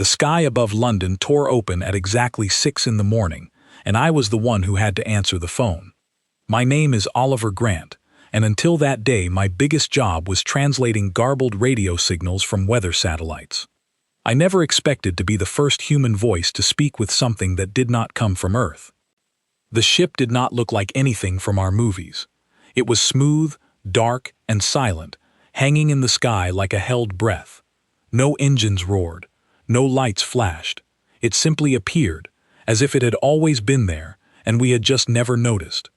The sky above London tore open at exactly 6 in the morning, and I was the one who had to answer the phone. My name is Oliver Grant, and until that day my biggest job was translating garbled radio signals from weather satellites. I never expected to be the first human voice to speak with something that did not come from Earth. The ship did not look like anything from our movies. It was smooth, dark, and silent, hanging in the sky like a held breath. No engines roared, no lights flashed. It simply appeared, as if it had always been there, and we had just never noticed.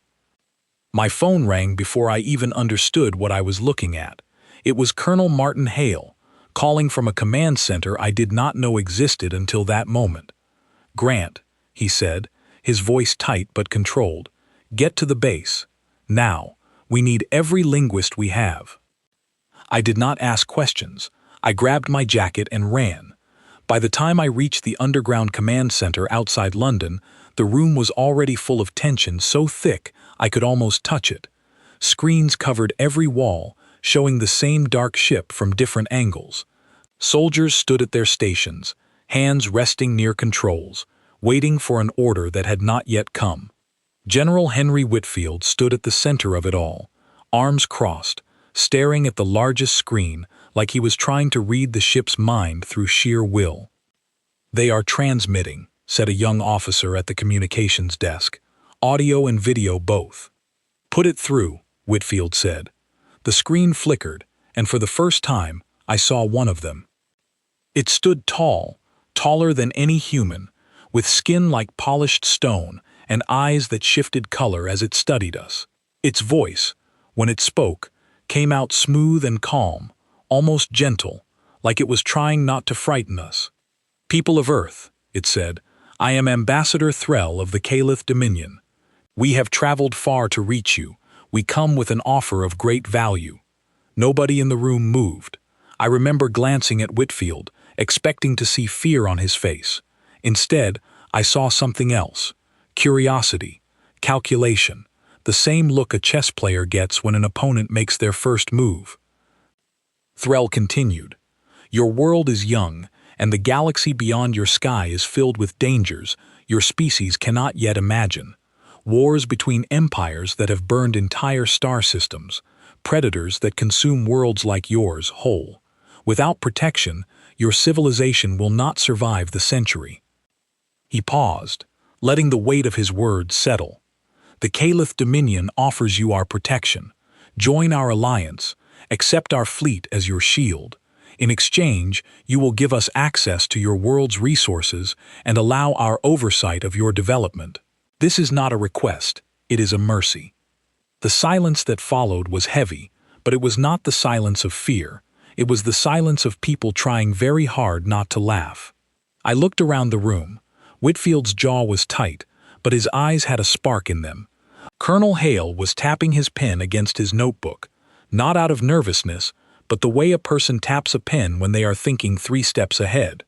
My phone rang before I even understood what I was looking at. It was Colonel Martin Hale, calling from a command center I did not know existed until that moment. "Grant," he said, his voice tight but controlled, "get to the base. Now, we need every linguist we have." I did not ask questions. I grabbed my jacket and ran. By the time I reached the underground command center outside London, the room was already full of tension so thick I could almost touch it. Screens covered every wall, showing the same dark ship from different angles. Soldiers stood at their stations, hands resting near controls, waiting for an order that had not yet come. General Henry Whitfield stood at the center of it all, arms crossed, staring at the largest screen like he was trying to read the ship's mind through sheer will. "They are transmitting," said a young officer at the communications desk. "Audio and video both." "Put it through," Whitfield said. The screen flickered, and for the first time, I saw one of them. It stood tall, taller than any human, with skin like polished stone and eyes that shifted color as it studied us. Its voice, when it spoke, came out smooth and calm, almost gentle, like it was trying not to frighten us. "People of Earth," it said, "I am Ambassador Threll of the Calith Dominion. We have traveled far to reach you. We come with an offer of great value." Nobody in the room moved. I remember glancing at Whitfield, expecting to see fear on his face. Instead, I saw something else: curiosity, calculation, the same look a chess player gets when an opponent makes their first move. Threll continued, "Your world is young, and the galaxy beyond your sky is filled with dangers your species cannot yet imagine. Wars between empires that have burned entire star systems, predators that consume worlds like yours whole. Without protection, your civilization will not survive the century." He paused, letting the weight of his words settle. "The Calith Dominion offers you our protection. Join our alliance, accept our fleet as your shield. In exchange, you will give us access to your world's resources and allow our oversight of your development. This is not a request, it is a mercy." The silence that followed was heavy, but it was not the silence of fear. It was the silence of people trying very hard not to laugh. I looked around the room. Whitfield's jaw was tight, but his eyes had a spark in them. Colonel Hale was tapping his pen against his notebook, not out of nervousness, but the way a person taps a pen when they are thinking 3 steps ahead.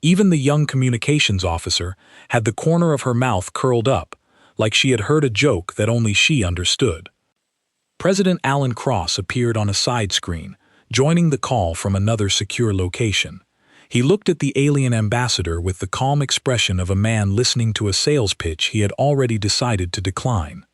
Even the young communications officer had the corner of her mouth curled up, like she had heard a joke that only she understood. President Alan Cross appeared on a side screen, joining the call from another secure location. He looked at the alien ambassador with the calm expression of a man listening to a sales pitch he had already decided to decline.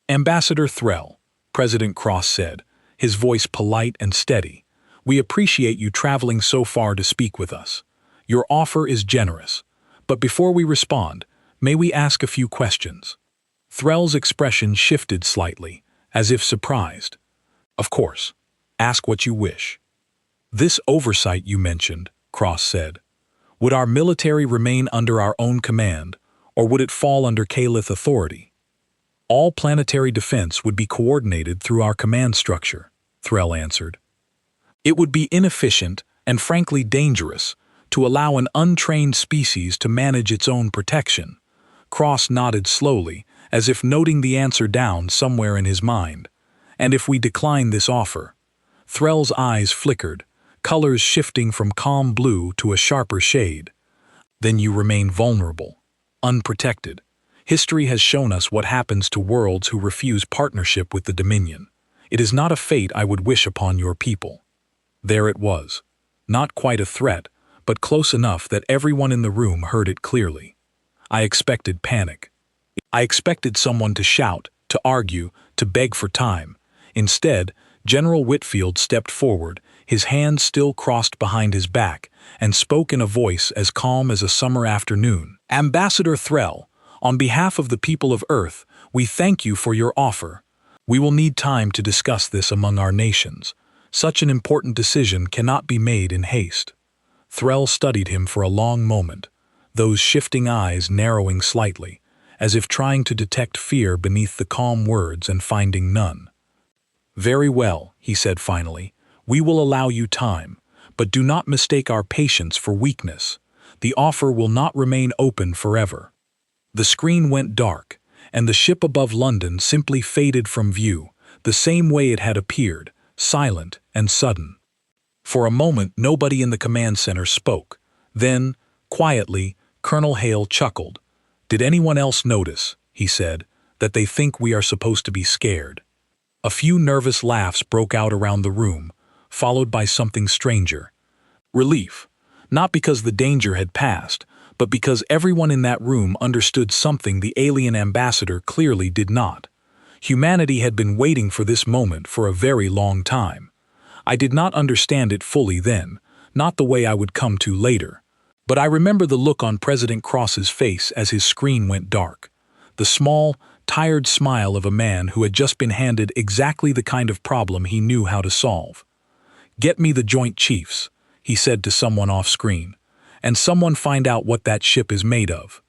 "Ambassador Threll," President Cross said, his voice polite and steady, "we appreciate you traveling so far to speak with us. Your offer is generous. But before we respond, may we ask a few questions?" Threll's expression shifted slightly, as if surprised. "Of course. Ask what you wish." "This oversight you mentioned," Cross said, "would our military remain under our own command, or would it fall under Calith authority?" "All planetary defense would be coordinated through our command structure," Threll answered. "It would be inefficient and frankly dangerous to allow an untrained species to manage its own protection." Cross nodded slowly, as if noting the answer down somewhere in his mind. "And if we decline this offer?" Threll's eyes flickered, colors shifting from calm blue to a sharper shade. "Then you remain vulnerable, unprotected. History has shown us what happens to worlds who refuse partnership with the Dominion. It is not a fate I would wish upon your people." There it was. Not quite a threat, but close enough that everyone in the room heard it clearly. I expected panic. I expected someone to shout, to argue, to beg for time. Instead, General Whitfield stepped forward, his hands still crossed behind his back, and spoke in a voice as calm as a summer afternoon. "Ambassador Threll, on behalf of the people of Earth, we thank you for your offer. We will need time to discuss this among our nations. Such an important decision cannot be made in haste." Threll studied him for a long moment, those shifting eyes narrowing slightly, as if trying to detect fear beneath the calm words and finding none. "Very well," he said finally. "We will allow you time, but do not mistake our patience for weakness. The offer will not remain open forever." The screen went dark, and the ship above London simply faded from view, the same way it had appeared, silent and sudden. For a moment, nobody in the command center spoke. Then, quietly, Colonel Hale chuckled. "Did anyone else notice," he said, "that they think we are supposed to be scared?" A few nervous laughs broke out around the room, followed by something stranger. Relief, not because the danger had passed, but because everyone in that room understood something the alien ambassador clearly did not. Humanity had been waiting for this moment for a very long time. I did not understand it fully then, not the way I would come to later. But I remember the look on President Cross's face as his screen went dark. The small, tired smile of a man who had just been handed exactly the kind of problem he knew how to solve. "Get me the Joint Chiefs," he said to someone off-screen, "and someone find out what that ship is made of."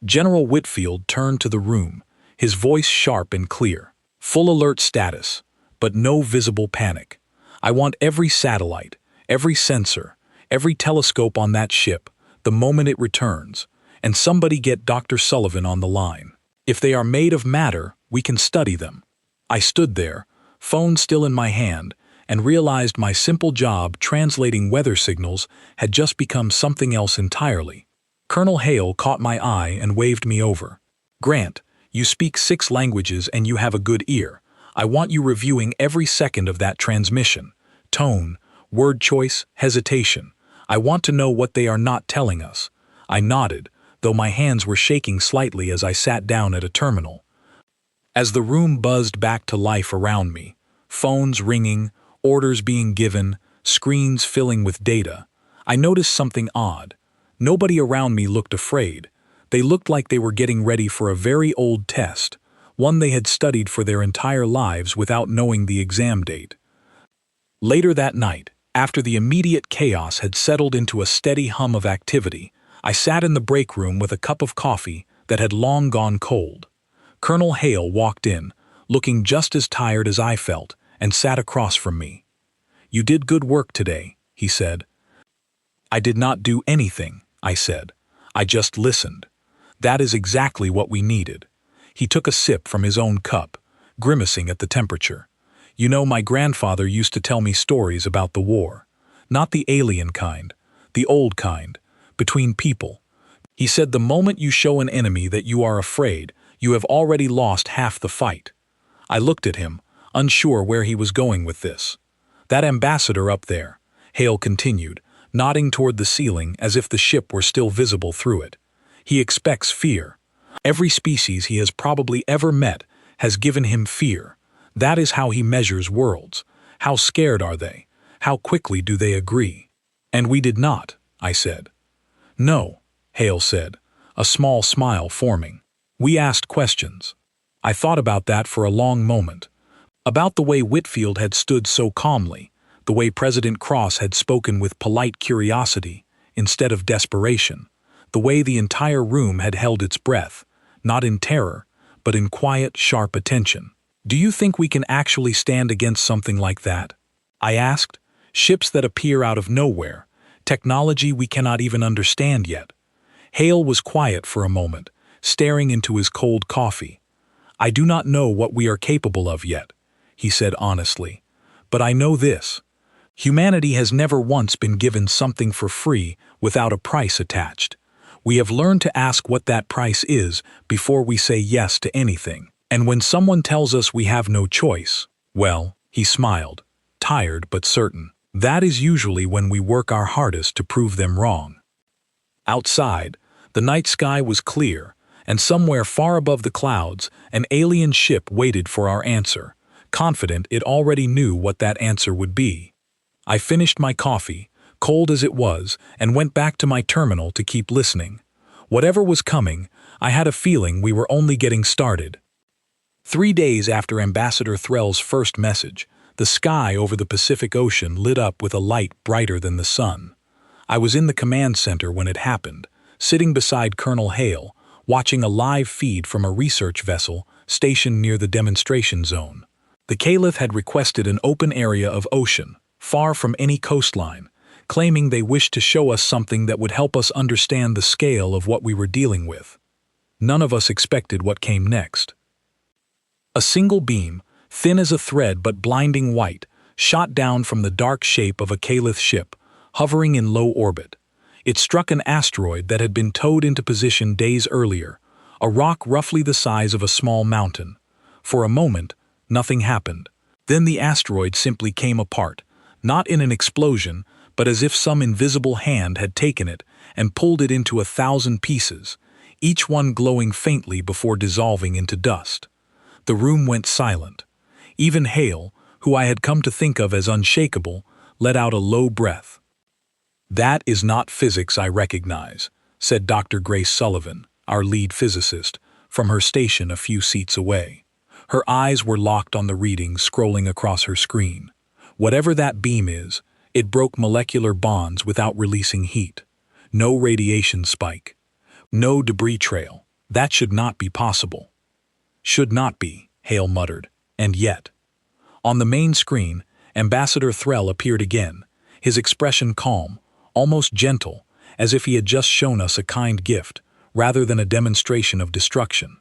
General Whitfield turned to the room, his voice sharp and clear. "Full alert status, but no visible panic. I want every satellite, every sensor, every telescope on that ship, the moment it returns, and somebody get Dr. Sullivan on the line. If they are made of matter, we can study them." I stood there, phone still in my hand, and realized my simple job translating weather signals had just become something else entirely. Colonel Hale caught my eye and waved me over. "Grant, you speak 6 languages and you have a good ear. I want you reviewing every second of that transmission. Tone, word choice, hesitation. I want to know what they are not telling us." I nodded, though my hands were shaking slightly as I sat down at a terminal. As the room buzzed back to life around me, phones ringing, orders being given, screens filling with data, I noticed something odd. Nobody around me looked afraid. They looked like they were getting ready for a very old test, one they had studied for their entire lives without knowing the exam date. Later that night, after the immediate chaos had settled into a steady hum of activity, I sat in the break room with a cup of coffee that had long gone cold. Colonel Hale walked in, looking just as tired as I felt, and sat across from me. "You did good work today," he said. "I did not do anything," I said. "I just listened. That is exactly what we needed." He took a sip from his own cup, grimacing at the temperature. "You know, my grandfather used to tell me stories about the war. Not the alien kind, the old kind, between people. He said the moment you show an enemy that you are afraid, you have already lost half the fight." I looked at him, unsure where he was going with this. "That ambassador up there," Hale continued, nodding toward the ceiling as if the ship were still visible through it. "He expects fear. Every species he has probably ever met has given him fear. That is how he measures worlds. How scared are they? How quickly do they agree?" "And we did not," I said. "No," Hale said, a small smile forming. "We asked questions." I thought about that for a long moment. About the way Whitfield had stood so calmly, the way President Cross had spoken with polite curiosity instead of desperation, the way the entire room had held its breath, not in terror, but in quiet, sharp attention. "Do you think we can actually stand against something like that?" I asked. "Ships that appear out of nowhere, technology we cannot even understand yet." Hale was quiet for a moment, staring into his cold coffee. "I do not know what we are capable of yet," he said honestly. "But I know this. Humanity has never once been given something for free without a price attached. We have learned to ask what that price is before we say yes to anything. And when someone tells us we have no choice, well," he smiled, tired but certain, That is usually when we work our hardest to prove them wrong. Outside, the night sky was clear, and somewhere far above the clouds, an alien ship waited for our answer, confident it already knew what that answer would be. I finished my coffee, cold as it was, and went back to my terminal to keep listening. Whatever was coming, I had a feeling we were only getting started. 3 days after Ambassador Threll's first message, the sky over the Pacific Ocean lit up with a light brighter than the sun. I was in the command center when it happened, sitting beside Colonel Hale, watching a live feed from a research vessel stationed near the demonstration zone. The Caliph had requested an open area of ocean, far from any coastline, claiming they wished to show us something that would help us understand the scale of what we were dealing with. None of us expected what came next. A single beam, thin as a thread but blinding white, shot down from the dark shape of a Caliph ship, hovering in low orbit. It struck an asteroid that had been towed into position days earlier, a rock roughly the size of a small mountain. For a moment, nothing happened. Then the asteroid simply came apart, not in an explosion, but as if some invisible hand had taken it and pulled it into 1,000 pieces, each one glowing faintly before dissolving into dust. The room went silent. Even Hale, who I had come to think of as unshakable, let out a low breath. "That is not physics I recognize," said Dr. Grace Sullivan, our lead physicist, from her station a few seats away. Her eyes were locked on the readings scrolling across her screen. Whatever that beam is, it broke molecular bonds without releasing heat. No radiation spike. No debris trail. That should not be possible. "Should not be," Hale muttered. "And yet." On the main screen, Ambassador Threll appeared again, his expression calm, almost gentle, as if he had just shown us a kind gift, rather than a demonstration of destruction.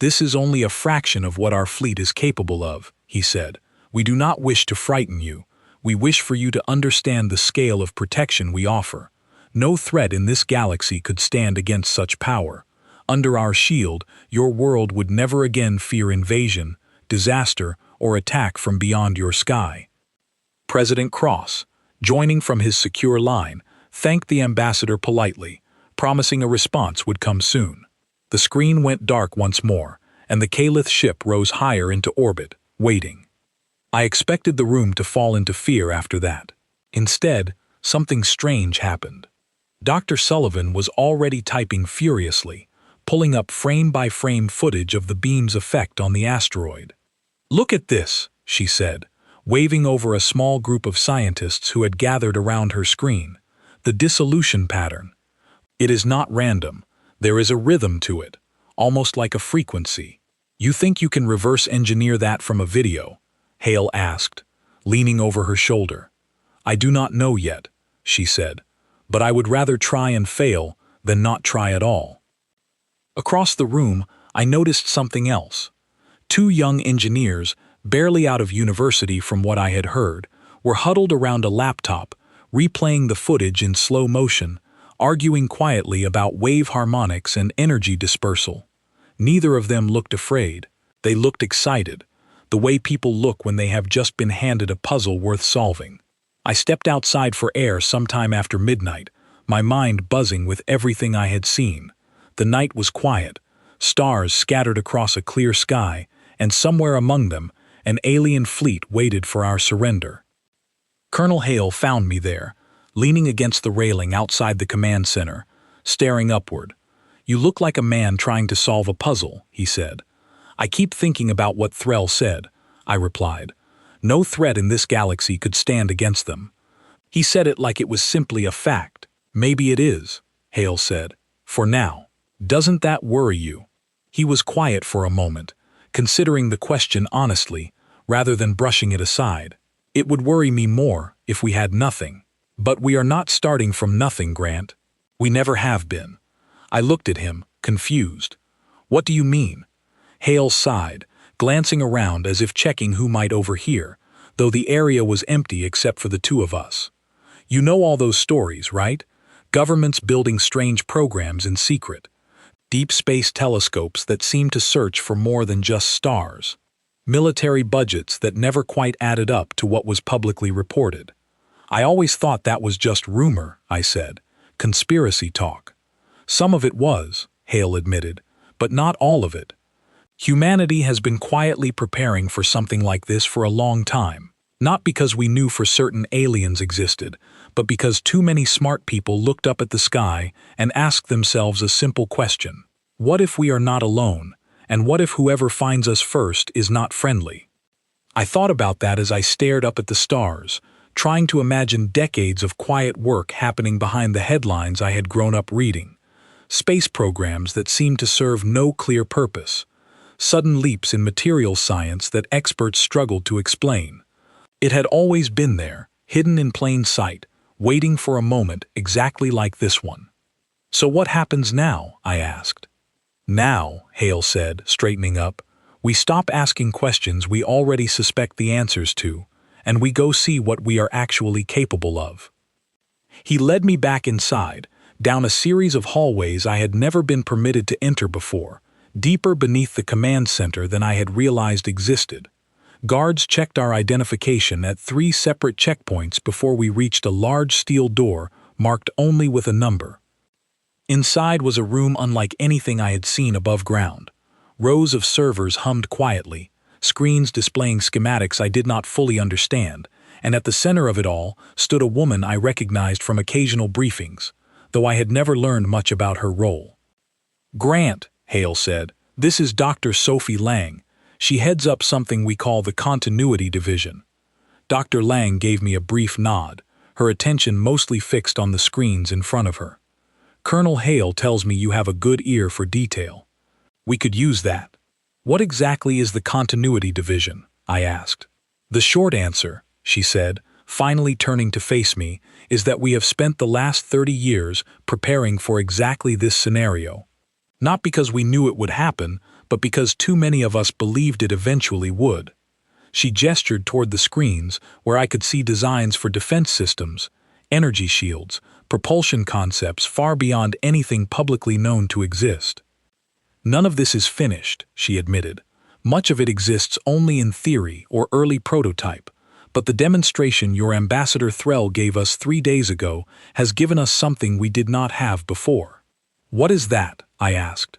"This is only a fraction of what our fleet is capable of," he said. "We do not wish to frighten you. We wish for you to understand the scale of protection we offer. No threat in this galaxy could stand against such power. Under our shield, your world would never again fear invasion, disaster, or attack from beyond your sky." President Cross, joining from his secure line, thanked the ambassador politely, promising a response would come soon. The screen went dark once more, and the Caliph ship rose higher into orbit, waiting. I expected the room to fall into fear after that. Instead, something strange happened. Dr. Sullivan was already typing furiously, pulling up frame-by-frame footage of the beam's effect on the asteroid. "Look at this," she said, waving over a small group of scientists who had gathered around her screen. "The dissolution pattern. It is not random. There is a rhythm to it, almost like a frequency. You think you can reverse engineer that from a video?" Hale asked, leaning over her shoulder. "I do not know yet," she said, "but I would rather try and fail than not try at all." Across the room, I noticed something else. 2 young engineers, barely out of university from what I had heard, were huddled around a laptop, replaying the footage in slow motion, arguing quietly about wave harmonics and energy dispersal. Neither of them looked afraid. They looked excited, the way people look when they have just been handed a puzzle worth solving. I stepped outside for air sometime after midnight, my mind buzzing with everything I had seen. The night was quiet, stars scattered across a clear sky, and somewhere among them, an alien fleet waited for our surrender. Colonel Hale found me there, leaning against the railing outside the command center, staring upward. "You look like a man trying to solve a puzzle," he said. "I keep thinking about what Threll said," I replied. "No threat in this galaxy could stand against them." He said it like it was simply a fact. "Maybe it is," Hale said. "For now. Doesn't that worry you?" He was quiet for a moment, considering the question honestly, rather than brushing it aside. "It would worry me more if we had nothing. But we are not starting from nothing, Grant. We never have been." I looked at him, confused. "What do you mean?" Hale sighed, glancing around as if checking who might overhear, though the area was empty except for the 2 of us. "You know all those stories, right? Governments building strange programs in secret. Deep space telescopes that seem to search for more than just stars. Military budgets that never quite added up to what was publicly reported. I always thought that was just rumor, I said. Conspiracy talk. Some of it was, Hale admitted, but not all of it. Humanity has been quietly preparing for something like this for a long time, not because we knew for certain aliens existed, but because too many smart people looked up at the sky and asked themselves a simple question. What if we are not alone, and what if whoever finds us first is not friendly? I thought about that as I stared up at the stars, trying to imagine decades of quiet work happening behind the headlines I had grown up reading. Space programs that seemed to serve no clear purpose. Sudden leaps in materials science that experts struggled to explain. It had always been there, hidden in plain sight, waiting for a moment exactly like this one. So what happens now? I asked. Now, Hale said, straightening up, we stop asking questions we already suspect the answers to, and we go see what we are actually capable of. He led me back inside, down a series of hallways I had never been permitted to enter before, deeper beneath the command center than I had realized existed. Guards checked our identification at 3 separate checkpoints before we reached a large steel door marked only with a number. Inside was a room unlike anything I had seen above ground. Rows of servers hummed quietly, screens displaying schematics I did not fully understand, and at the center of it all stood a woman I recognized from occasional briefings, though I had never learned much about her role. "Grant," Hale said, "this is Dr. Sophie Lang. She heads up something we call the Continuity Division." Dr. Lang gave me a brief nod, her attention mostly fixed on the screens in front of her. "Colonel Hale tells me you have a good ear for detail. We could use that." "What exactly is the Continuity Division?" I asked. "The short answer," she said, finally turning to face me, "is that we have spent the last 30 years preparing for exactly this scenario. Not because we knew it would happen, but because too many of us believed it eventually would." She gestured toward the screens where I could see designs for defense systems, energy shields, propulsion concepts far beyond anything publicly known to exist. "None of this is finished," she admitted. "Much of it exists only in theory or early prototype, but the demonstration your Ambassador Threll gave us 3 days ago has given us something we did not have before." "What is that?" I asked.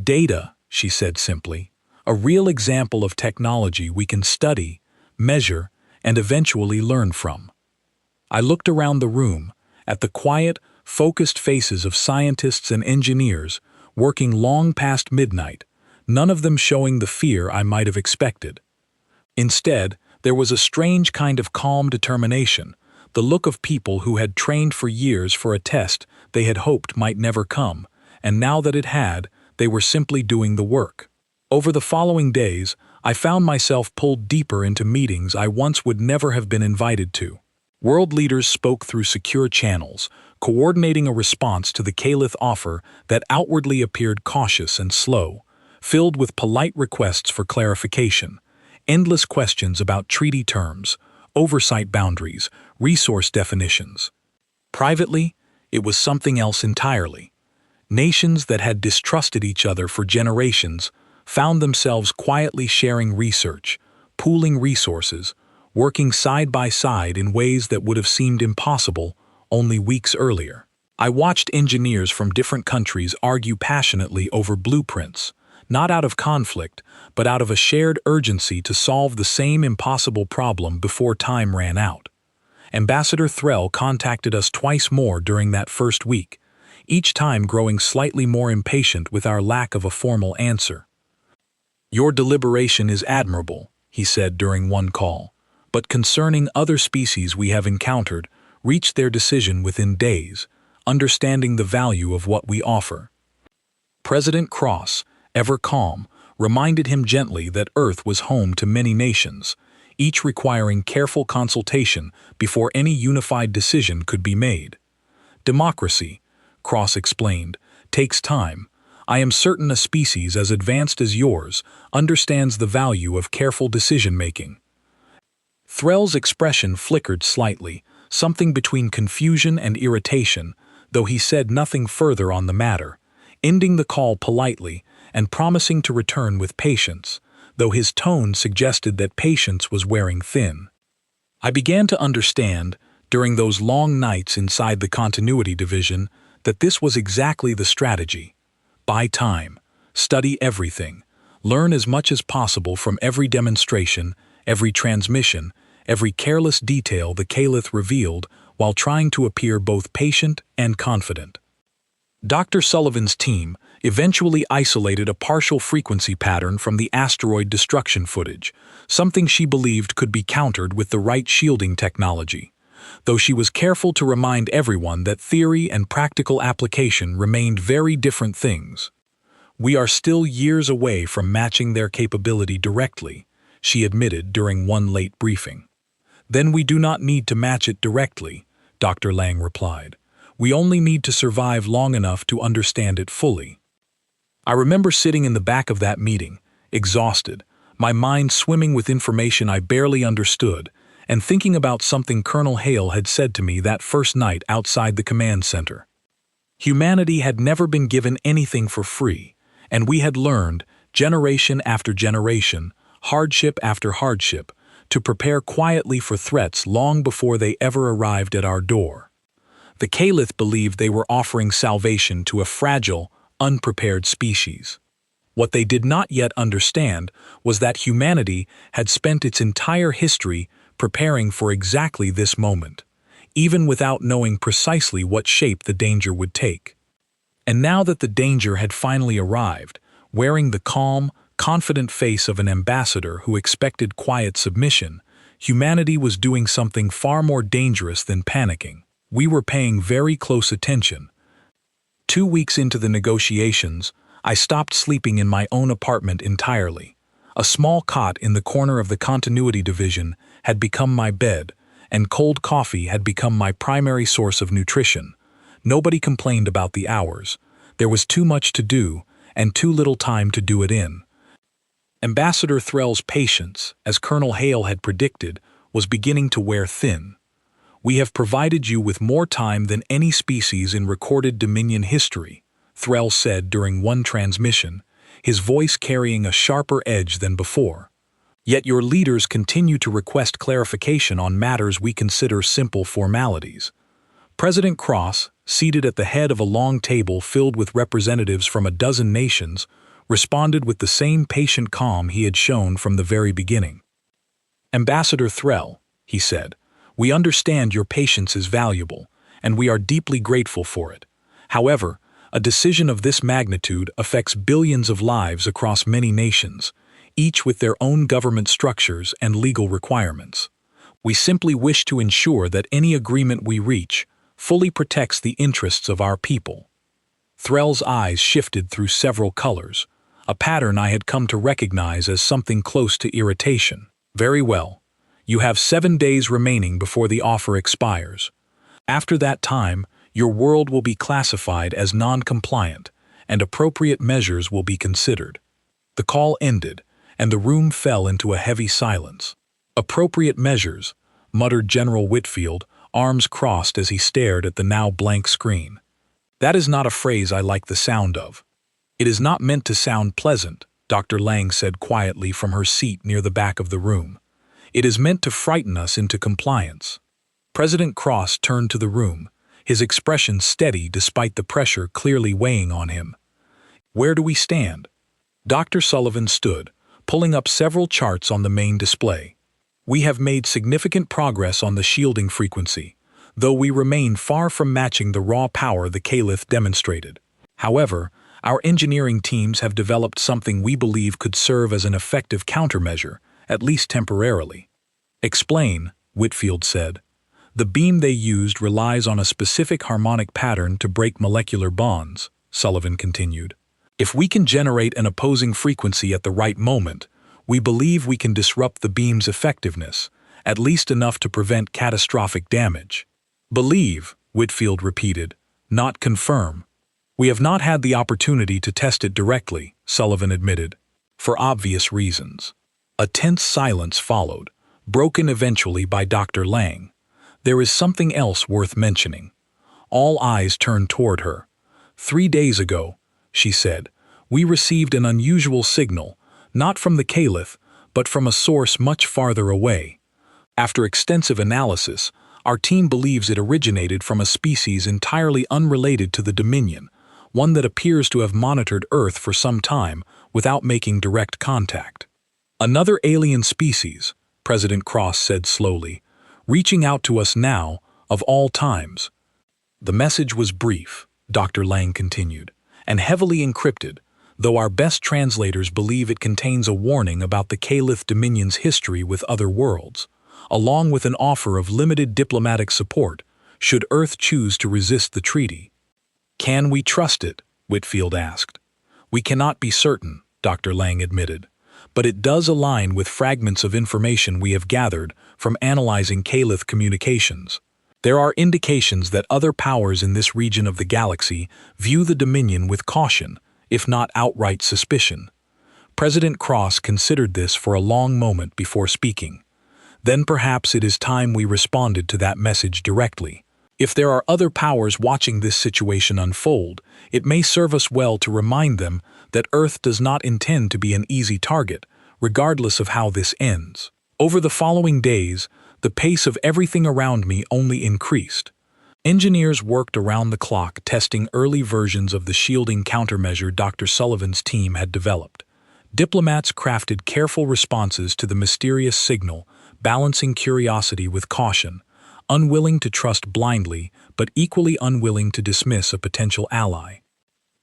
"Data," she said simply. "A real example of technology we can study, measure, and eventually learn from." I looked around the room, at the quiet, focused faces of scientists and engineers working long past midnight, none of them showing the fear I might have expected. Instead, there was a strange kind of calm determination, the look of people who had trained for years for a test they had hoped might never come, and now that it had, they were simply doing the work. Over the following days, I found myself pulled deeper into meetings I once would never have been invited to. World leaders spoke through secure channels, coordinating a response to the Caliph offer that outwardly appeared cautious and slow, filled with polite requests for clarification, endless questions about treaty terms, oversight boundaries, resource definitions. Privately, it was something else entirely. Nations that had distrusted each other for generations found themselves quietly sharing research, pooling resources, working side by side in ways that would have seemed impossible only weeks earlier. I watched engineers from different countries argue passionately over blueprints, not out of conflict, but out of a shared urgency to solve the same impossible problem before time ran out. Ambassador Threll contacted us twice more during that first week, each time growing slightly more impatient with our lack of a formal answer. "Your deliberation is admirable," he said during one call, "but concerning other species we have encountered, reached their decision within days, understanding the value of what we offer." President Cross, ever calm, reminded him gently that Earth was home to many nations, each requiring careful consultation before any unified decision could be made. "Democracy," Cross explained, "takes time. I am certain a species as advanced as yours understands the value of careful decision-making." Threll's expression flickered slightly, something between confusion and irritation, though he said nothing further on the matter, ending the call politely and promising to return with patience, though his tone suggested that patience was wearing thin. I began to understand, during those long nights inside the continuity division, that this was exactly the strategy. Buy time, study everything, learn as much as possible from every demonstration, every transmission, every careless detail the Caliph revealed while trying to appear both patient and confident. Dr. Sullivan's team eventually isolated a partial frequency pattern from the asteroid destruction footage, something she believed could be countered with the right shielding technology, though she was careful to remind everyone that theory and practical application remained very different things. "We are still years away from matching their capability directly," she admitted during one late briefing. "Then we do not need to match it directly," Dr. Lang replied. "We only need to survive long enough to understand it fully." I remember sitting in the back of that meeting, exhausted, my mind swimming with information I barely understood, and thinking about something Colonel Hale had said to me that first night outside the command center. Humanity had never been given anything for free, and we had learned, generation after generation, hardship after hardship, to prepare quietly for threats long before they ever arrived at our door. The Caliph believed they were offering salvation to a fragile, unprepared species. What they did not yet understand was that humanity had spent its entire history preparing for exactly this moment, even without knowing precisely what shape the danger would take. And now that the danger had finally arrived, wearing the calm, confident face of an ambassador who expected quiet submission, humanity was doing something far more dangerous than panicking. We were paying very close attention. 2 weeks into the negotiations, I stopped sleeping in my own apartment entirely. A small cot in the corner of the continuity division had become my bed, and cold coffee had become my primary source of nutrition. Nobody complained about the hours. There was too much to do, and too little time to do it in. Ambassador Threll's patience, as Colonel Hale had predicted, was beginning to wear thin. "We have provided you with more time than any species in recorded Dominion history," Threll said during one transmission, his voice carrying a sharper edge than before. "Yet your leaders continue to request clarification on matters we consider simple formalities." President Cross, seated at the head of a long table filled with representatives from a dozen nations, responded with the same patient calm he had shown from the very beginning. "Ambassador Threll," he said, "we understand your patience is valuable, and we are deeply grateful for it. However, a decision of this magnitude affects billions of lives across many nations, each with their own government structures and legal requirements. We simply wish to ensure that any agreement we reach fully protects the interests of our people." Threll's eyes shifted through several colors, a pattern I had come to recognize as something close to irritation. "Very well. You have 7 days remaining before the offer expires. After that time, your world will be classified as non-compliant, and appropriate measures will be considered." The call ended, and the room fell into a heavy silence. "Appropriate measures," muttered General Whitfield, arms crossed as he stared at the now blank screen. "That is not a phrase I like the sound of." "It is not meant to sound pleasant," Dr. Lang said quietly from her seat near the back of the room. "It is meant to frighten us into compliance." President Cross turned to the room, his expression steady despite the pressure clearly weighing on him. "Where do we stand?" Dr. Sullivan stood, pulling up several charts on the main display. "We have made significant progress on the shielding frequency, though we remain far from matching the raw power the Caliph demonstrated. However, our engineering teams have developed something we believe could serve as an effective countermeasure, at least temporarily." "Explain," Whitfield said. "The beam they used relies on a specific harmonic pattern to break molecular bonds," Sullivan continued. "If we can generate an opposing frequency at the right moment, we believe we can disrupt the beam's effectiveness, at least enough to prevent catastrophic damage." "Believe," Whitfield repeated, "not confirm." "We have not had the opportunity to test it directly," Sullivan admitted, "for obvious reasons." A tense silence followed, broken eventually by Dr. Lang. "There is something else worth mentioning." All eyes turned toward her. 3 days ago," she said, "we received an unusual signal, not from the Caliph, but from a source much farther away. After extensive analysis, our team believes it originated from a species entirely unrelated to the Dominion, one that appears to have monitored Earth for some time without making direct contact. Another alien species, President Cross said slowly, reaching out to us now, of all times. The message was brief, Dr. Lang continued, and heavily encrypted, though our best translators believe it contains a warning about the Caliph Dominion's history with other worlds, along with an offer of limited diplomatic support should Earth choose to resist the treaty. Can we trust it? Whitfield asked. We cannot be certain, Dr. Lang admitted, but it does align with fragments of information we have gathered from analyzing Caliph communications. There are indications that other powers in this region of the galaxy view the Dominion with caution, if not outright suspicion. President Cross considered this for a long moment before speaking. Then perhaps it is time we responded to that message directly. If there are other powers watching this situation unfold, it may serve us well to remind them that Earth does not intend to be an easy target, regardless of how this ends. Over the following days, the pace of everything around me only increased. Engineers worked around the clock testing early versions of the shielding countermeasure Dr. Sullivan's team had developed. Diplomats crafted careful responses to the mysterious signal, balancing curiosity with caution, unwilling to trust blindly, but equally unwilling to dismiss a potential ally.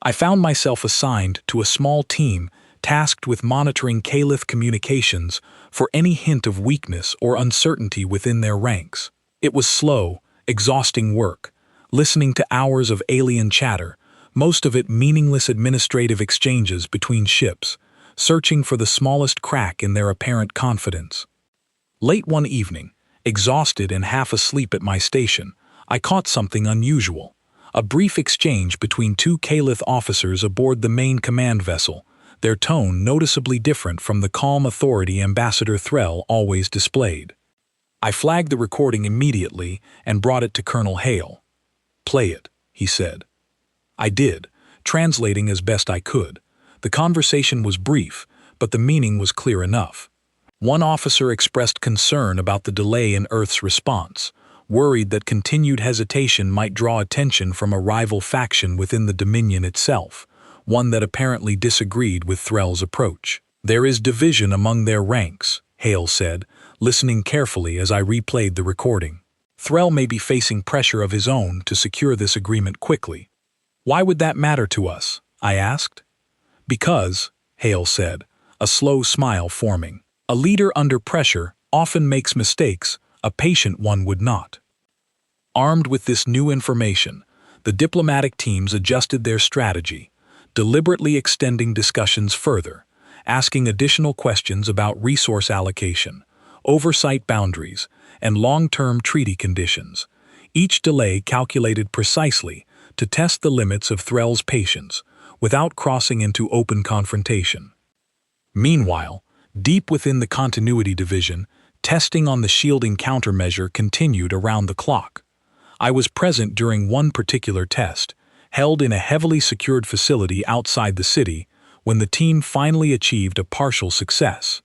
I found myself assigned to a small team tasked with monitoring Caliph communications for any hint of weakness or uncertainty within their ranks. It was slow, exhausting work, listening to hours of alien chatter, most of it meaningless administrative exchanges between ships, searching for the smallest crack in their apparent confidence. Late one evening, exhausted and half asleep at my station, I caught something unusual. A brief exchange between two Caliph officers aboard the main command vessel, their tone noticeably different from the calm authority Ambassador Threll always displayed. I flagged the recording immediately and brought it to Colonel Hale. "Play it," he said. I did, translating as best I could. The conversation was brief, but the meaning was clear enough. One officer expressed concern about the delay in Earth's response, worried that continued hesitation might draw attention from a rival faction within the Dominion itself, one that apparently disagreed with Threll's approach. "There is division among their ranks," Hale said, listening carefully as I replayed the recording. "Threll may be facing pressure of his own to secure this agreement quickly." "Why would that matter to us?" I asked. "Because," Hale said, a slow smile forming, "a leader under pressure often makes mistakes a patient one would not." Armed with this new information, the diplomatic teams adjusted their strategy, deliberately extending discussions further, asking additional questions about resource allocation, oversight boundaries, and long-term treaty conditions, each delay calculated precisely to test the limits of Threll's patience without crossing into open confrontation. Meanwhile, deep within the Continuity Division, testing on the shielding countermeasure continued around the clock. I was present during one particular test, held in a heavily secured facility outside the city, when the team finally achieved a partial success.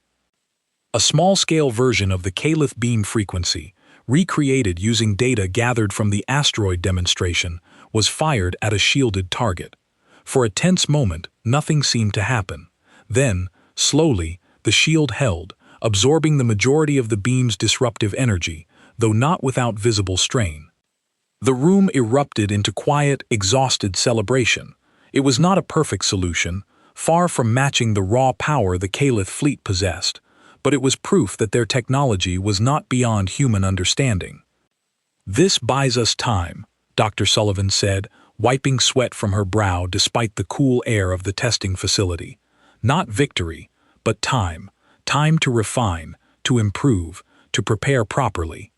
A small-scale version of the Caliph beam frequency, recreated using data gathered from the asteroid demonstration, was fired at a shielded target. For a tense moment, nothing seemed to happen. Then, slowly, the shield held, absorbing the majority of the beam's disruptive energy, though not without visible strain. The room erupted into quiet, exhausted celebration. It was not a perfect solution, far from matching the raw power the Caliph fleet possessed, but it was proof that their technology was not beyond human understanding. "This buys us time," Dr. Sullivan said, wiping sweat from her brow despite the cool air of the testing facility. "Not victory, but time. Time to refine, to improve, to prepare properly."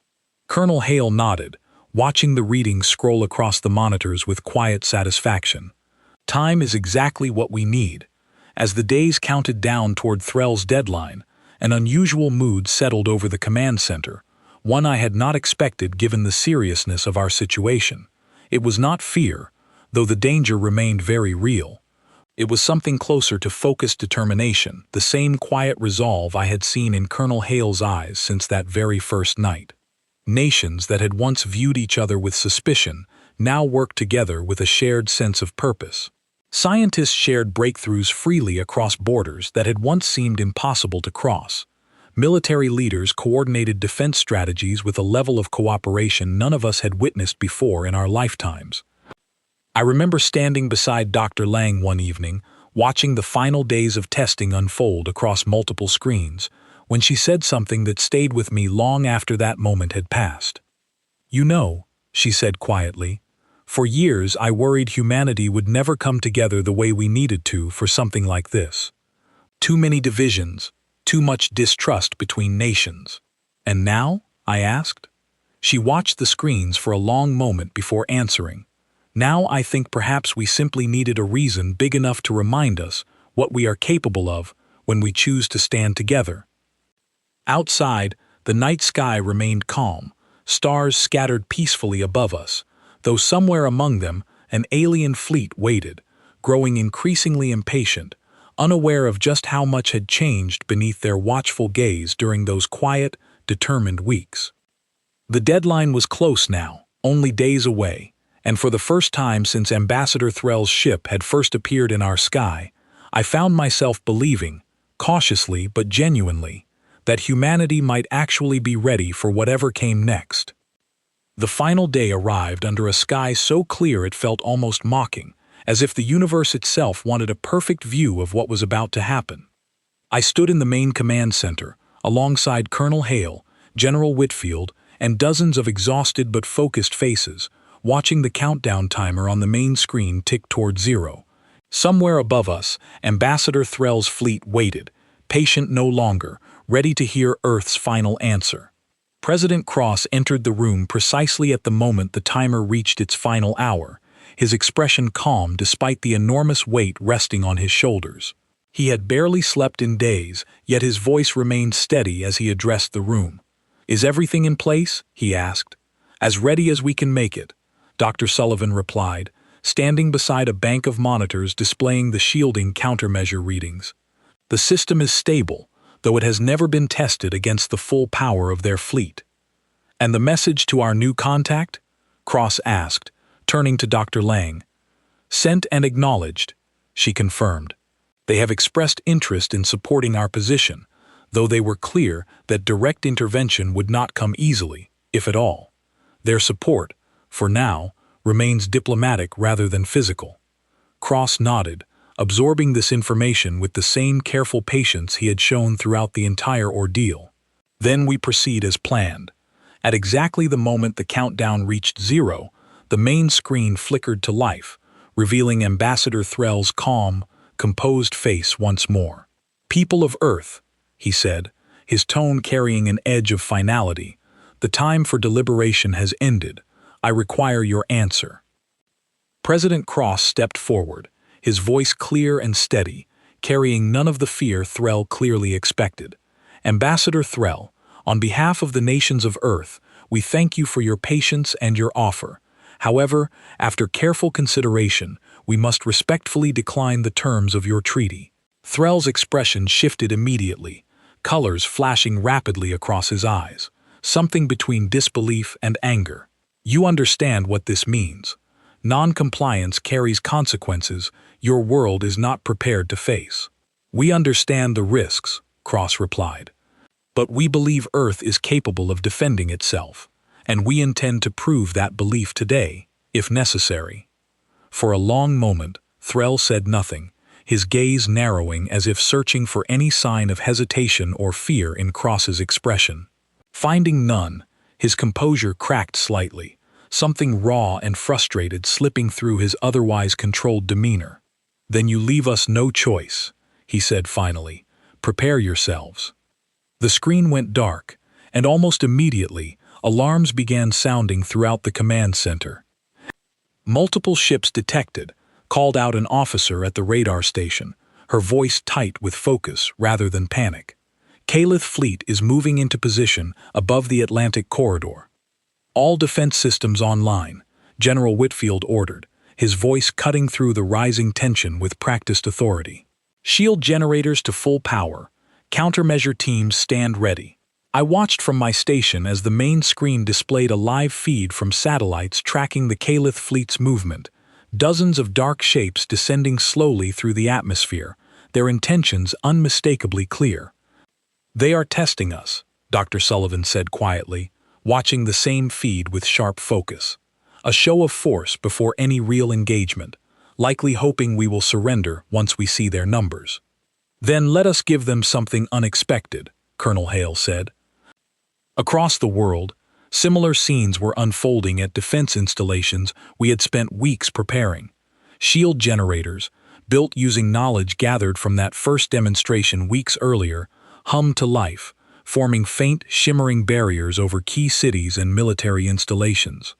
Colonel Hale nodded, watching the readings scroll across the monitors with quiet satisfaction. "Time is exactly what we need." As the days counted down toward Threll's deadline, an unusual mood settled over the command center, one I had not expected given the seriousness of our situation. It was not fear, though the danger remained very real, It was something closer to focused determination, the same quiet resolve I had seen in Colonel Hale's eyes since that very first night. Nations that had once viewed each other with suspicion now worked together with a shared sense of purpose. Scientists shared breakthroughs freely across borders that had once seemed impossible to cross. Military leaders coordinated defense strategies with a level of cooperation none of us had witnessed before in our lifetimes. I remember standing beside Dr. Lang one evening, watching the final days of testing unfold across multiple screens, when she said something that stayed with me long after that moment had passed. "You know," she said quietly, "for years I worried humanity would never come together the way we needed to for something like this. Too many divisions, too much distrust between nations. And now?" I asked. She watched the screens for a long moment before answering. "Now I think perhaps we simply needed a reason big enough to remind us what we are capable of when we choose to stand together." Outside, the night sky remained calm, stars scattered peacefully above us, though somewhere among them an alien fleet waited, growing increasingly impatient, unaware of just how much had changed beneath their watchful gaze during those quiet, determined weeks. The deadline was close now, only days away, and for the first time since Ambassador Threll's ship had first appeared in our sky, I found myself believing, cautiously but genuinely, that humanity might actually be ready for whatever came next. The final day arrived under a sky so clear it felt almost mocking, as if the universe itself wanted a perfect view of what was about to happen. I stood in the main command center, alongside Colonel Hale, General Whitfield, and dozens of exhausted but focused faces, watching the countdown timer on the main screen tick toward zero. Somewhere above us, Ambassador Threll's fleet waited, patient no longer, ready to hear Earth's final answer. President Cross entered the room precisely at the moment the timer reached its final hour, his expression calm despite the enormous weight resting on his shoulders. He had barely slept in days, yet his voice remained steady as he addressed the room. "Is everything in place?" he asked. "As ready as we can make it," Dr. Sullivan replied, standing beside a bank of monitors displaying the shielding countermeasure readings. "The system is stable, though it has never been tested against the full power of their fleet." "And the message to our new contact?" Cross asked, turning to Dr. Lang. "Sent and acknowledged," she confirmed. "They have expressed interest in supporting our position, though they were clear that direct intervention would not come easily, if at all. Their support, for now, remains diplomatic rather than physical." Cross nodded, absorbing this information with the same careful patience he had shown throughout the entire ordeal. "Then we proceed as planned." At exactly the moment the countdown reached zero, the main screen flickered to life, revealing Ambassador Threll's calm, composed face once more. "People of Earth," he said, his tone carrying an edge of finality, "the time for deliberation has ended. I require your answer." President Cross stepped forward, his voice clear and steady, carrying none of the fear Threll clearly expected. "Ambassador Threll, on behalf of the nations of Earth, we thank you for your patience and your offer. However, after careful consideration, we must respectfully decline the terms of your treaty." Threll's expression shifted immediately, colors flashing rapidly across his eyes, something between disbelief and anger. "You understand what this means. Non-compliance carries consequences your world is not prepared to face." "We understand the risks," Cross replied. "But we believe Earth is capable of defending itself, and we intend to prove that belief today, if necessary." For a long moment, Threll said nothing, his gaze narrowing as if searching for any sign of hesitation or fear in Cross's expression. Finding none, his composure cracked slightly, something raw and frustrated slipping through his otherwise controlled demeanor. "Then you leave us no choice," he said finally. "Prepare yourselves." The screen went dark, and almost immediately, alarms began sounding throughout the command center. Multiple ships detected, called out an officer at the radar station, her voice tight with focus rather than panic. "Calith fleet is moving into position above the Atlantic corridor." "All defense systems online," General Whitfield ordered, his voice cutting through the rising tension with practiced authority. "Shield generators to full power. Countermeasure teams stand ready." I watched from my station as the main screen displayed a live feed from satellites tracking the Calith fleet's movement, dozens of dark shapes descending slowly through the atmosphere, their intentions unmistakably clear. "They are testing us," Dr. Sullivan said quietly, watching the same feed with sharp focus. "A show of force before any real engagement, likely hoping we will surrender once we see their numbers." "Then let us give them something unexpected," Colonel Hale said. Across the world, similar scenes were unfolding at defense installations we had spent weeks preparing. Shield generators, built using knowledge gathered from that first demonstration weeks earlier, hummed to life, forming faint, shimmering barriers over key cities and military installations.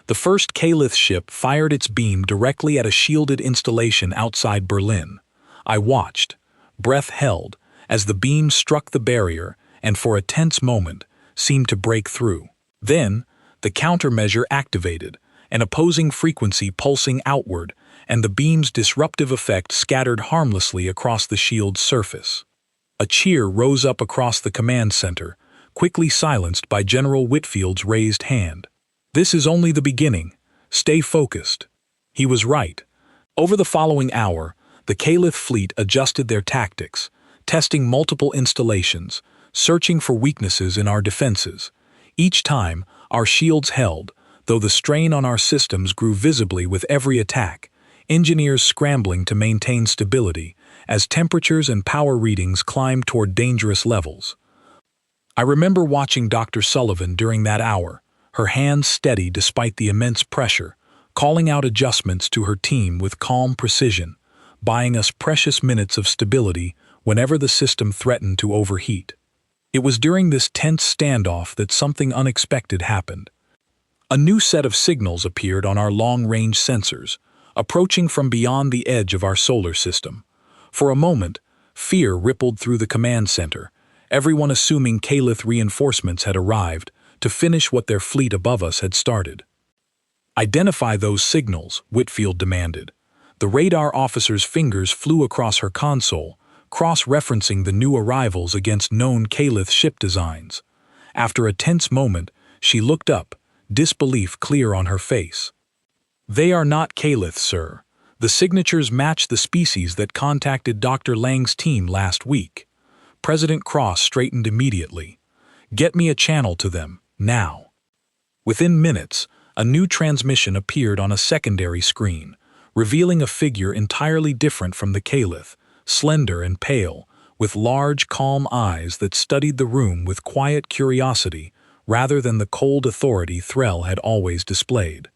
The first Calith ship fired its beam directly at a shielded installation outside Berlin. I watched, breath held, as the beam struck the barrier and for a tense moment seemed to break through. Then, the countermeasure activated, an opposing frequency pulsing outward, and the beam's disruptive effect scattered harmlessly across the shield's surface. A cheer rose up across the command center, quickly silenced by General Whitfield's raised hand. "This is only the beginning. Stay focused." He was right. Over the following hour, the Calith fleet adjusted their tactics, testing multiple installations, searching for weaknesses in our defenses. Each time, our shields held, though the strain on our systems grew visibly with every attack, engineers scrambling to maintain stability as temperatures and power readings climbed toward dangerous levels. I remember watching Dr. Sullivan during that hour, her hands steady despite the immense pressure, calling out adjustments to her team with calm precision, buying us precious minutes of stability whenever the system threatened to overheat. It was during this tense standoff that something unexpected happened. A new set of signals appeared on our long-range sensors, approaching from beyond the edge of our solar system. For a moment, fear rippled through the command center, everyone assuming Calith reinforcements had arrived to finish what their fleet above us had started. "Identify those signals," Whitfield demanded. The radar officer's fingers flew across her console, cross-referencing the new arrivals against known Calith ship designs. After a tense moment, she looked up, disbelief clear on her face. "They are not Calith, sir. The signatures match the species that contacted Dr. Lang's team last week." President Cross straightened immediately. "Get me a channel to them, now." Within minutes, a new transmission appeared on a secondary screen, revealing a figure entirely different from the Calith, slender and pale, with large, calm eyes that studied the room with quiet curiosity rather than the cold authority Threll had always displayed.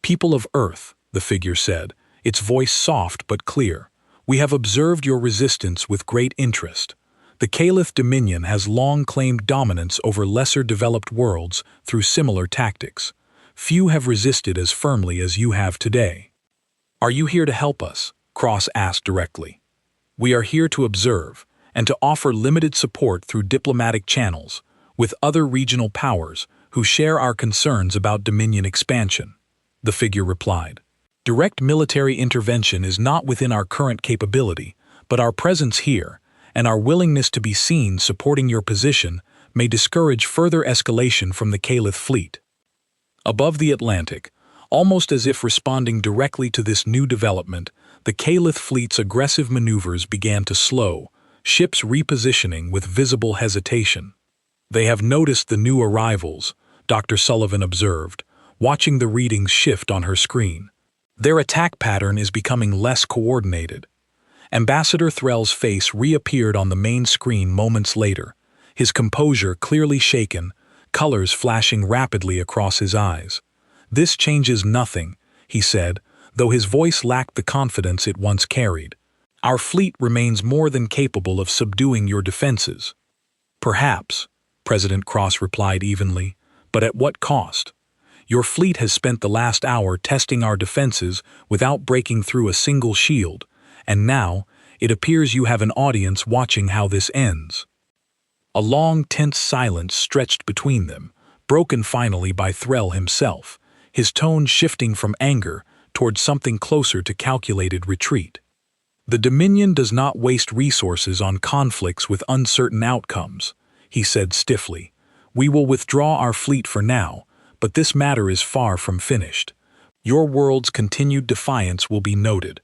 "People of Earth," the figure said, its voice soft but clear, "we have observed your resistance with great interest. The Calith Dominion has long claimed dominance over lesser-developed worlds through similar tactics. Few have resisted as firmly as you have today." "Are you here to help us?" Cross asked directly. "We are here to observe, and to offer limited support through diplomatic channels, with other regional powers who share our concerns about Dominion expansion," the figure replied. "Direct military intervention is not within our current capability, but our presence here, and our willingness to be seen supporting your position, may discourage further escalation from the Calith fleet." Above the Atlantic, almost as if responding directly to this new development, the Calith fleet's aggressive maneuvers began to slow, ships repositioning with visible hesitation. "They have noticed the new arrivals," Dr. Sullivan observed, watching the readings shift on her screen. "Their attack pattern is becoming less coordinated." Ambassador Threll's face reappeared on the main screen moments later, his composure clearly shaken, colors flashing rapidly across his eyes. "This changes nothing," he said, though his voice lacked the confidence it once carried. "Our fleet remains more than capable of subduing your defenses." "Perhaps," President Cross replied evenly, "but at what cost? Your fleet has spent the last hour testing our defenses without breaking through a single shield, and now it appears you have an audience watching how this ends." A long, tense silence stretched between them, broken finally by Threll himself, his tone shifting from anger towards something closer to calculated retreat. The Dominion does not waste resources on conflicts with uncertain outcomes, he said stiffly. We will withdraw our fleet for now, but this matter is far from finished. Your world's continued defiance will be noted.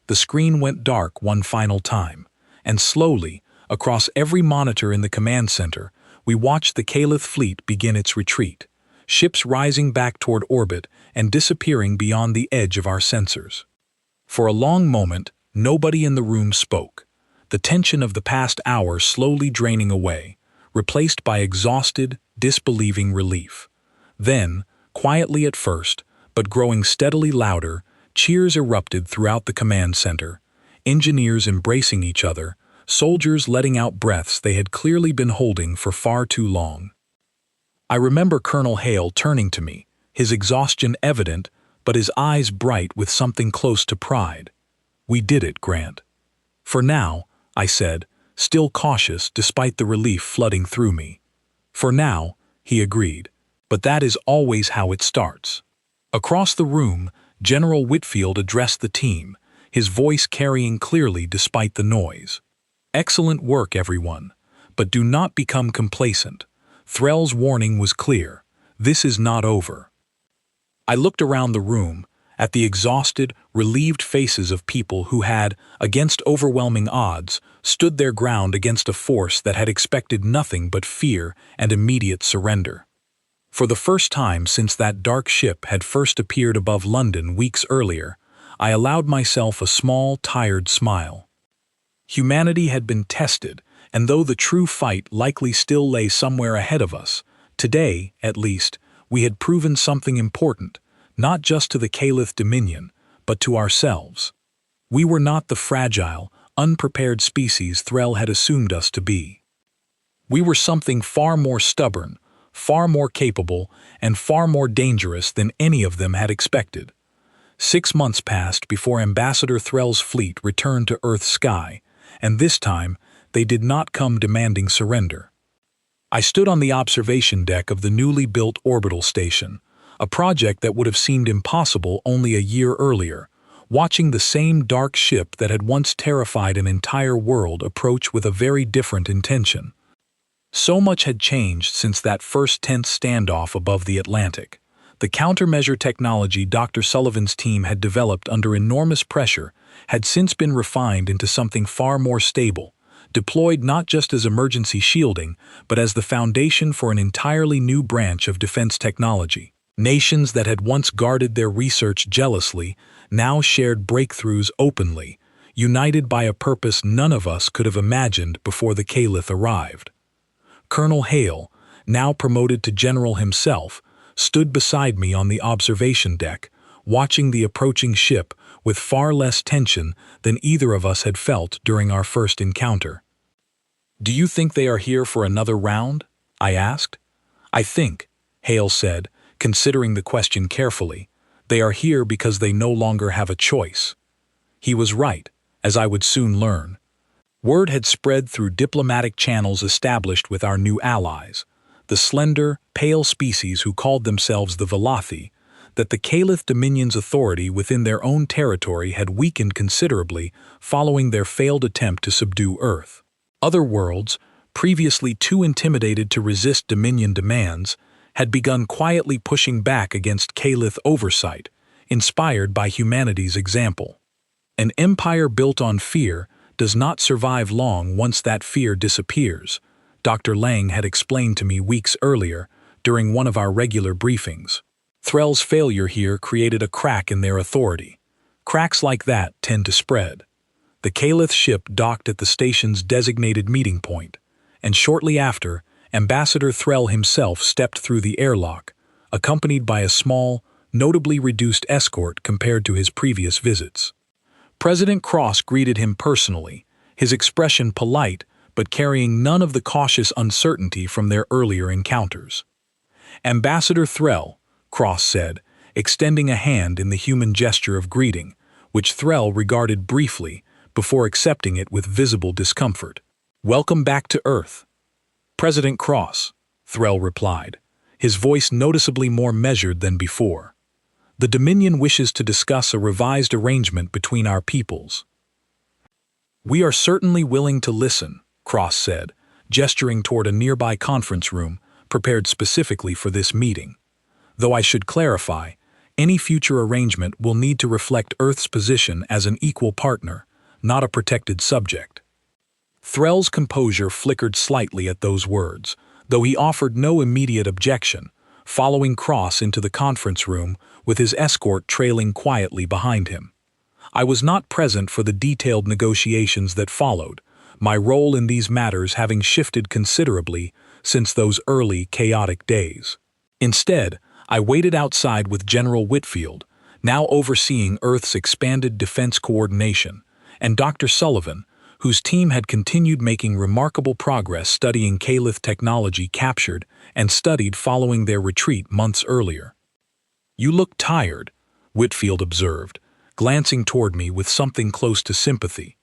The screen went dark one final time, and slowly, across every monitor in the command center, we watched the Calith fleet begin its retreat, ships rising back toward orbit and disappearing beyond the edge of our sensors. For a long moment, nobody in the room spoke, the tension of the past hour slowly draining away, replaced by exhausted, disbelieving relief. Then, quietly at first, but growing steadily louder, cheers erupted throughout the command center, engineers embracing each other, soldiers letting out breaths they had clearly been holding for far too long. I remember Colonel Hale turning to me, his exhaustion evident, but his eyes bright with something close to pride. We did it, Grant. For now, I said, still cautious despite the relief flooding through me. For now, he agreed, but that is always how it starts. Across the room, General Whitfield addressed the team, his voice carrying clearly despite the noise. Excellent work, everyone, but do not become complacent. Threll's warning was clear. This is not over. I looked around the room, at the exhausted, relieved faces of people who had, against overwhelming odds, stood their ground against a force that had expected nothing but fear and immediate surrender. For the first time since that dark ship had first appeared above London weeks earlier, I allowed myself a small, tired smile. Humanity had been tested, and though the true fight likely still lay somewhere ahead of us, today, at least, we had proven something important, not just to the Calith Dominion, but to ourselves. We were not the fragile, unprepared species Threll had assumed us to be. We were something far more stubborn, far more capable, and far more dangerous than any of them had expected. 6 months passed before Ambassador Threll's fleet returned to Earth's sky, and this time they did not come demanding surrender. I stood on the observation deck of the newly built orbital station, a project that would have seemed impossible only a year earlier, watching the same dark ship that had once terrified an entire world approach with a very different intention. So much had changed since that first tense standoff above the Atlantic. The countermeasure technology Dr. Sullivan's team had developed under enormous pressure had since been refined into something far more stable, deployed not just as emergency shielding, but as the foundation for an entirely new branch of defense technology. Nations that had once guarded their research jealously now shared breakthroughs openly, united by a purpose none of us could have imagined before the Calith arrived. Colonel Hale, now promoted to general himself, stood beside me on the observation deck, watching the approaching ship with far less tension than either of us had felt during our first encounter. "Do you think they are here for another round?" I asked. "I think," Hale said, considering the question carefully, "they are here because they no longer have a choice." He was right, as I would soon learn. Word had spread through diplomatic channels established with our new allies, the slender, pale species who called themselves the Velothi, that the Calith Dominion's authority within their own territory had weakened considerably following their failed attempt to subdue Earth. Other worlds, previously too intimidated to resist Dominion demands, had begun quietly pushing back against Calith oversight, inspired by humanity's example. An empire built on fear does not survive long once that fear disappears, Dr. Lang had explained to me weeks earlier during one of our regular briefings. Threll's failure here created a crack in their authority. Cracks like that tend to spread. The Calith ship docked at the station's designated meeting point, and shortly after, Ambassador Threll himself stepped through the airlock, accompanied by a small, notably reduced escort compared to his previous visits. President Cross greeted him personally, his expression polite but carrying none of the cautious uncertainty from their earlier encounters. "Ambassador Threll," Cross said, extending a hand in the human gesture of greeting, which Threll regarded briefly before accepting it with visible discomfort. "Welcome back to Earth." "President Cross," Threll replied, his voice noticeably more measured than before. The Dominion wishes to discuss a revised arrangement between our peoples. We are certainly willing to listen, Cross said, gesturing toward a nearby conference room prepared specifically for this meeting. Though I should clarify, any future arrangement will need to reflect Earth's position as an equal partner, not a protected subject. Threll's composure flickered slightly at those words, though he offered no immediate objection, following Cross into the conference room with his escort trailing quietly behind him. I was not present for the detailed negotiations that followed, my role in these matters having shifted considerably since those early, chaotic days. Instead, I waited outside with General Whitfield, now overseeing Earth's expanded defense coordination, and Dr. Sullivan, whose team had continued making remarkable progress studying Calith technology captured and studied following their retreat months earlier. "You look tired," Whitfield observed, glancing toward me with something close to sympathy.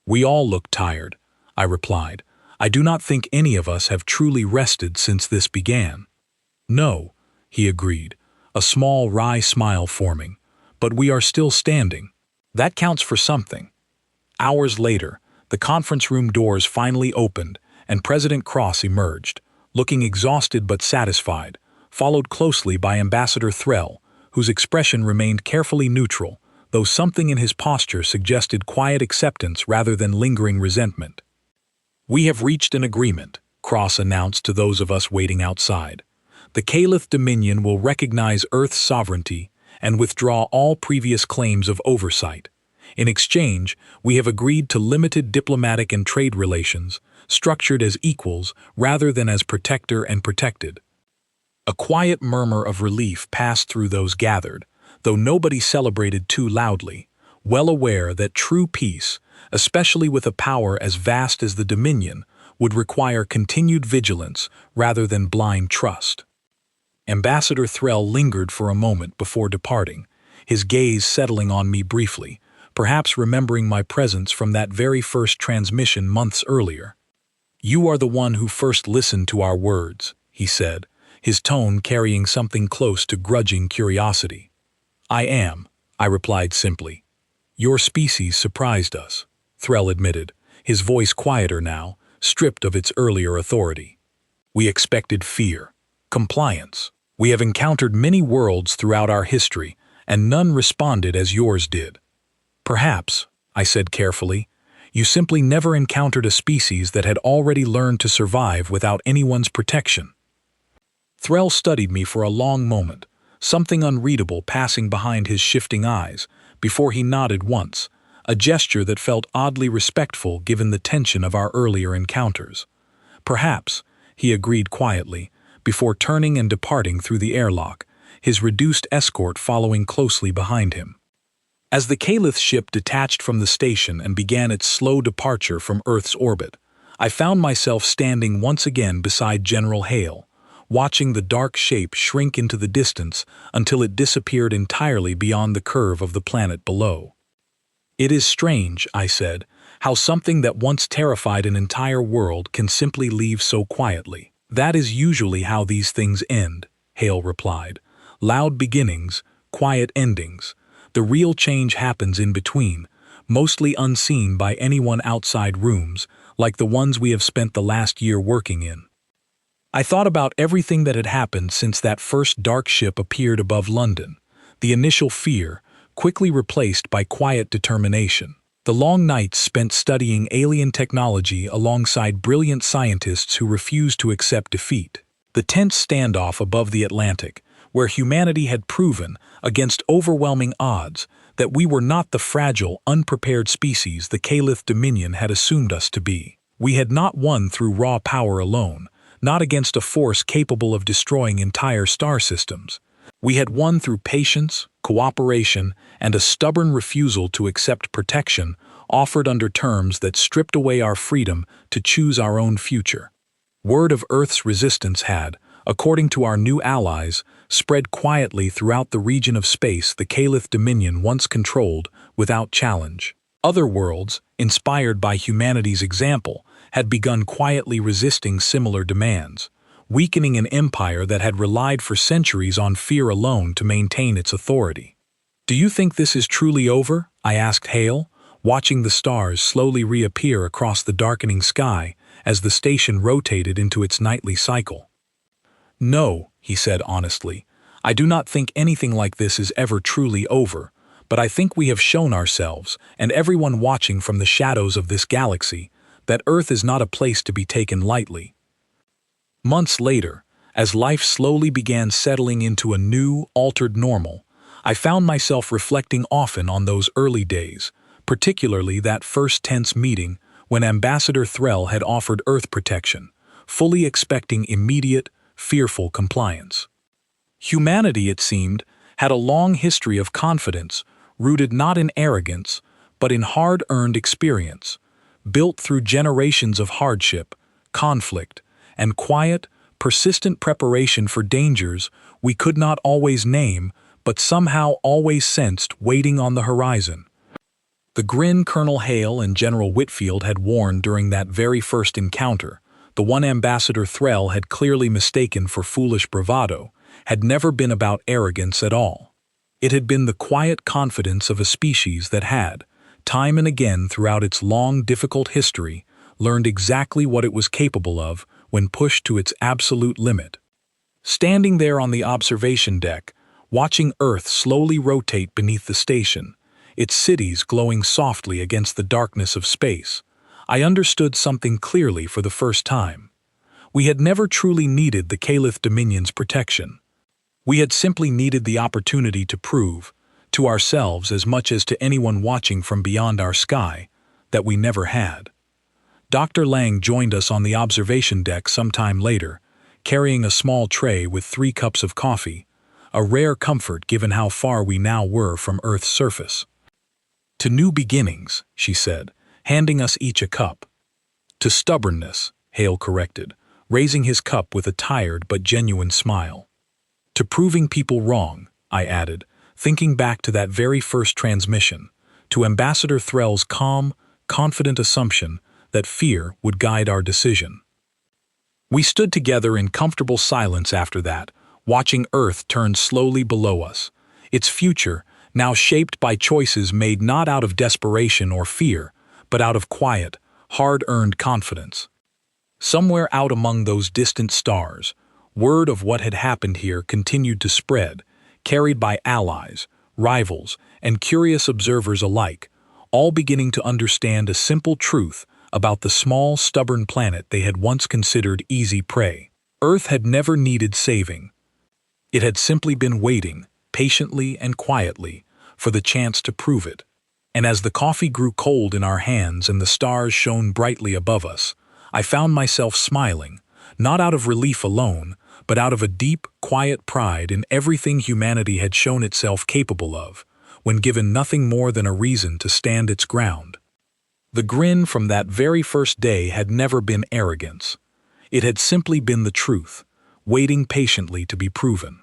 "We all look tired," I replied. "I do not think any of us have truly rested since this began." "No," he agreed, a small wry smile forming, "but we are still standing. That counts for something." Hours later, the conference room doors finally opened and President Cross emerged, looking exhausted but satisfied, followed closely by Ambassador Threll, whose expression remained carefully neutral, though something in his posture suggested quiet acceptance rather than lingering resentment. "We have reached an agreement," Cross announced to those of us waiting outside. "The Calith Dominion will recognize Earth's sovereignty and withdraw all previous claims of oversight. In exchange, we have agreed to limited diplomatic and trade relations, structured as equals rather than as protector and protected." A quiet murmur of relief passed through those gathered, though nobody celebrated too loudly, well aware that true peace, especially with a power as vast as the Dominion, would require continued vigilance rather than blind trust. Ambassador Threll lingered for a moment before departing, his gaze settling on me briefly, perhaps remembering my presence from that very first transmission months earlier. "You are the one who first listened to our words," he said, his tone carrying something close to grudging curiosity. "I am," I replied simply. "Your species surprised us," Threll admitted, his voice quieter now, stripped of its earlier authority. "We expected fear, compliance. We have encountered many worlds throughout our history, and none responded as yours did. Perhaps," I said carefully, "you simply never encountered a species that had already learned to survive without anyone's protection." Threll studied me for a long moment, something unreadable passing behind his shifting eyes, before he nodded once, a gesture that felt oddly respectful given the tension of our earlier encounters. "Perhaps," he agreed quietly, before turning and departing through the airlock, his reduced escort following closely behind him. As the Calith ship detached from the station and began its slow departure from Earth's orbit, I found myself standing once again beside General Hale, watching the dark shape shrink into the distance until it disappeared entirely beyond the curve of the planet below. "It is strange," I said, "how something that once terrified an entire world can simply leave so quietly." "That is usually how these things end," Hale replied. "Loud beginnings, quiet endings. The real change happens in between, mostly unseen by anyone outside rooms, like the ones we have spent the last year working in." I thought about everything that had happened since that first dark ship appeared above London, the initial fear, quickly replaced by quiet determination. The long nights spent studying alien technology alongside brilliant scientists who refused to accept defeat. The tense standoff above the Atlantic, where humanity had proven, against overwhelming odds, that we were not the fragile, unprepared species the Calith Dominion had assumed us to be. We had not won through raw power alone, not against a force capable of destroying entire star systems. We had won through patience, cooperation, and a stubborn refusal to accept protection offered under terms that stripped away our freedom to choose our own future. Word of Earth's resistance had, according to our new allies, spread quietly throughout the region of space the Calith Dominion once controlled without challenge. Other worlds, inspired by humanity's example, had begun quietly resisting similar demands, weakening an empire that had relied for centuries on fear alone to maintain its authority. "Do you think this is truly over?" I asked Hale, watching the stars slowly reappear across the darkening sky as the station rotated into its nightly cycle. "No," he said honestly. "I do not think anything like this is ever truly over, but I think we have shown ourselves, and everyone watching from the shadows of this galaxy, that Earth is not a place to be taken lightly." Months later, as life slowly began settling into a new, altered normal, I found myself reflecting often on those early days, particularly that first tense meeting when Ambassador Threll had offered Earth protection, fully expecting immediate, fearful compliance. Humanity, it seemed, had a long history of confidence, rooted not in arrogance, but in hard-earned experience, built through generations of hardship, conflict, and quiet, persistent preparation for dangers we could not always name, but somehow always sensed waiting on the horizon. The grin Colonel Hale and General Whitfield had worn during that very first encounter, the one Ambassador Threll had clearly mistaken for foolish bravado, had never been about arrogance at all. It had been the quiet confidence of a species that had, time and again throughout its long, difficult history, learned exactly what it was capable of when pushed to its absolute limit. Standing there on the observation deck, watching Earth slowly rotate beneath the station, its cities glowing softly against the darkness of space, I understood something clearly for the first time. We had never truly needed the Calith Dominion's protection. We had simply needed the opportunity to prove, to ourselves as much as to anyone watching from beyond our sky, that we never had. Dr. Lang joined us on the observation deck sometime later, carrying a small tray with 3 cups of coffee, a rare comfort given how far we now were from Earth's surface. "To new beginnings," she said, handing us each a cup. "To stubbornness," Hale corrected, raising his cup with a tired but genuine smile. "To proving people wrong," I added, thinking back to that very first transmission, to Ambassador Threll's calm, confident assumption that fear would guide our decision. We stood together in comfortable silence after that, watching Earth turn slowly below us, its future now shaped by choices made not out of desperation or fear, but out of quiet, hard-earned confidence. Somewhere out among those distant stars, word of what had happened here continued to spread, carried by allies, rivals, and curious observers alike, all beginning to understand a simple truth about the small, stubborn planet they had once considered easy prey. Earth had never needed saving. It had simply been waiting, patiently and quietly, for the chance to prove it. And as the coffee grew cold in our hands and the stars shone brightly above us, I found myself smiling, not out of relief alone, but out of a deep, quiet pride in everything humanity had shown itself capable of, when given nothing more than a reason to stand its ground. The grin from that very first day had never been arrogance. It had simply been the truth, waiting patiently to be proven.